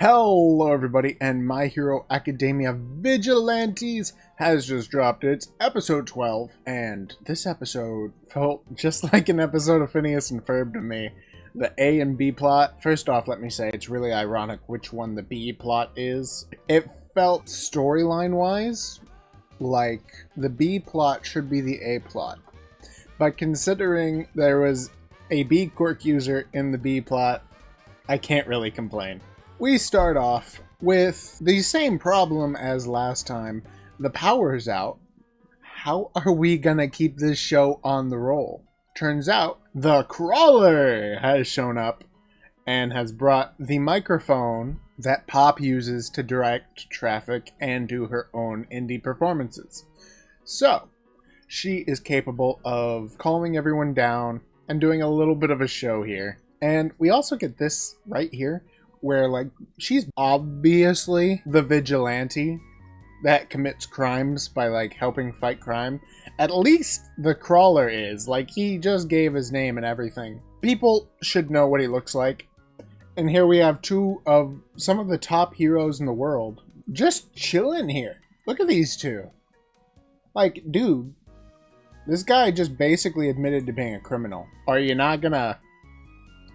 Hello everybody, and My Hero Academia Vigilantes has just dropped its episode 12, and this episode felt just like an episode of Phineas and Ferb to me. The A and B plot, first off let me say it's really ironic which one the B plot is. It felt storyline-wise like the B plot should be the A plot, but considering there was a B quirk user in the B plot, I can't really complain. We start off with the same problem as last time. The power's out. How are we gonna keep this show on the roll? Turns out, the Crawler has shown up and has brought the microphone that Pop uses to direct traffic and do her own indie performances. So, she is capable of calming everyone down and doing a little bit of a show here. And we also get this right here, where, like, she's obviously the vigilante that commits crimes by, like, helping fight crime. At least the Crawler is. Like, he just gave his name and everything. People should know what he looks like. And here we have two of some of the top heroes in the world just chilling here. Look at these two. Like, dude, this guy just basically admitted to being a criminal. Are you not gonna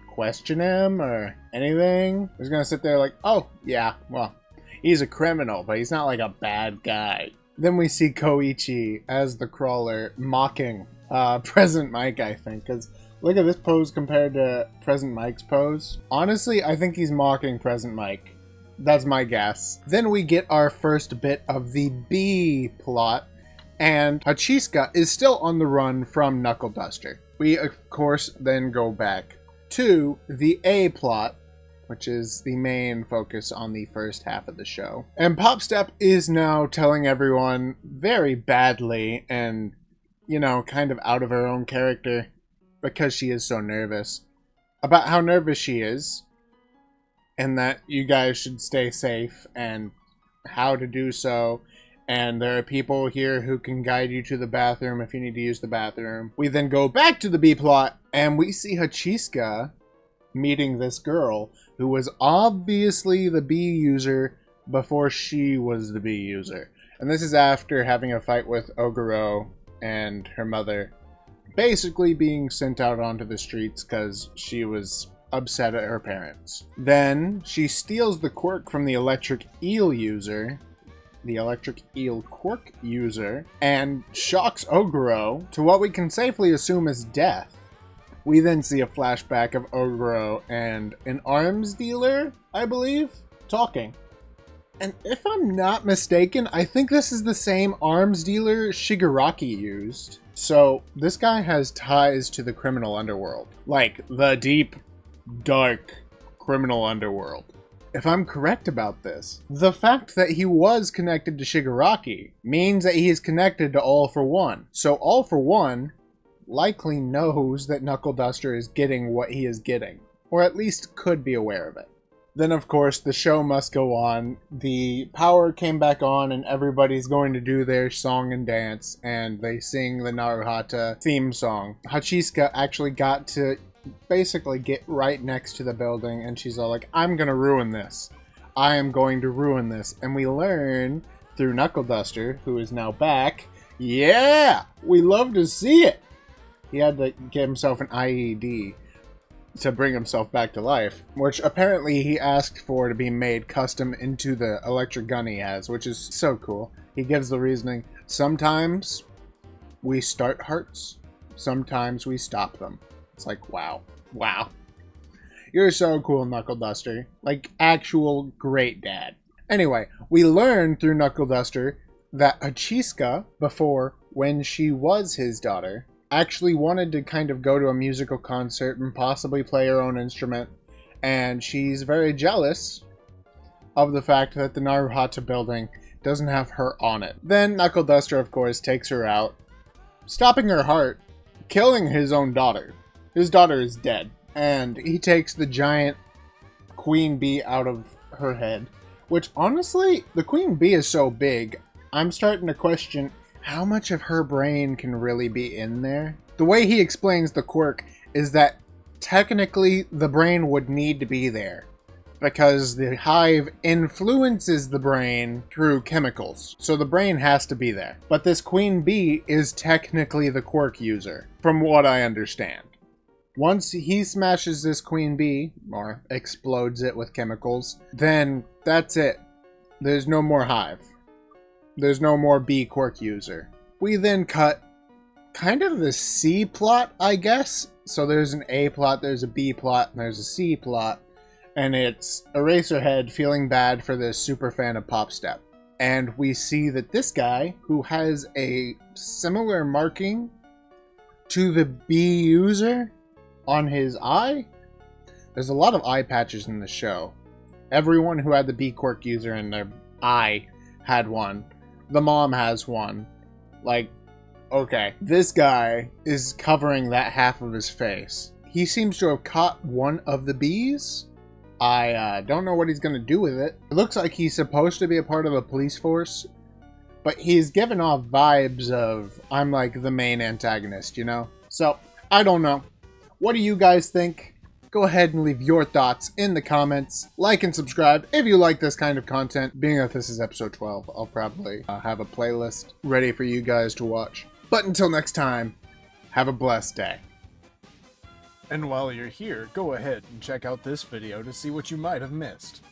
question him or anything? He's gonna sit there like, oh yeah, well, he's a criminal, but he's not like a bad guy. Then we see Koichi as the Crawler mocking Present Mike, I think, because look at this pose compared to Present Mike's pose. Honestly, I think he's mocking Present Mike. That's my guess. Then we get our first bit of the B plot, and Hachisuka is still on the run from Knuckleduster. We, of course, then go back to the A plot, which is the main focus on the first half of the show. And Popstep is now telling everyone very badly and, you know, kind of out of her own character because she is so nervous about how nervous she is and that you guys should stay safe and how to do so. And there are people here who can guide you to the bathroom if you need to use the bathroom. We then go back to the B plot, and we see Hachisuka meeting this girl who was obviously the B user before she was the B user. And this is after having a fight with Oguro and her mother, basically being sent out onto the streets because she was upset at her parents. Then she steals the quirk from the electric eel user, the electric eel quirk user, and shocks Oguro to what we can safely assume is death. We then see a flashback of Oguro and an arms dealer, I believe, talking. And if I'm not mistaken, I think this is the same arms dealer Shigaraki used. So this guy has ties to the criminal underworld. Like, the deep, dark criminal underworld. If I'm correct about this, the fact that he was connected to Shigaraki means that he is connected to All For One. So All For One likely knows that Knuckleduster is getting what he is getting, or at least could be aware of it. Then of course the show must go on. The power came back on and everybody's going to do their song and dance, and they sing the Naruhata theme song. Hachisuka actually got to basically get right next to the building, and she's all like, I'm gonna ruin this. I am going to ruin this. And we learn through Knuckleduster, who is now back, yeah, we love to see it. He had to get himself an IED to bring himself back to life, which apparently he asked for to be made custom into the electric gun he has, which is so cool. He gives the reasoning, sometimes we start hearts, sometimes we stop them. It's like, wow. Wow. You're so cool, Knuckleduster. Like, actual great dad. Anyway, we learned through Knuckleduster that Hachisuka, before, when she was his daughter, actually wanted to kind of go to a musical concert and possibly play her own instrument. And she's very jealous of the fact that the Naruhata building doesn't have her on it. Then Knuckleduster, of course, takes her out, stopping her heart, killing his own daughter. His daughter is dead, and he takes the giant queen bee out of her head, which honestly, the queen bee is so big, I'm starting to question how much of her brain can really be in there. The way he explains the quirk is that technically the brain would need to be there, because the hive influences the brain through chemicals. So the brain has to be there. But this queen bee is technically the quirk user, from what I understand. Once he smashes this queen bee, or explodes it with chemicals, then that's it. There's no more hive. There's no more bee quirk user. We then cut kind of the C plot, I guess. So there's an A plot, there's a B plot, and there's a C plot. And it's Eraserhead feeling bad for this super fan of Pop Step. And we see that this guy, who has a similar marking to the bee user on his eye. There's a lot of eye patches in the show. Everyone who had the bee quirk user in their eye had one. The mom has one. Like, okay. This guy is covering that half of his face. He seems to have caught one of the bees. I don't know what he's going to do with it. It looks like he's supposed to be a part of a police force. But he's giving off vibes of, I'm like the main antagonist, you know? So, I don't know. What do you guys think? Go ahead and leave your thoughts in the comments. Like and subscribe if you like this kind of content. Being that this is episode 12, I'll probably have a playlist ready for you guys to watch. But until next time, have a blessed day. And while you're here, go ahead and check out this video to see what you might have missed.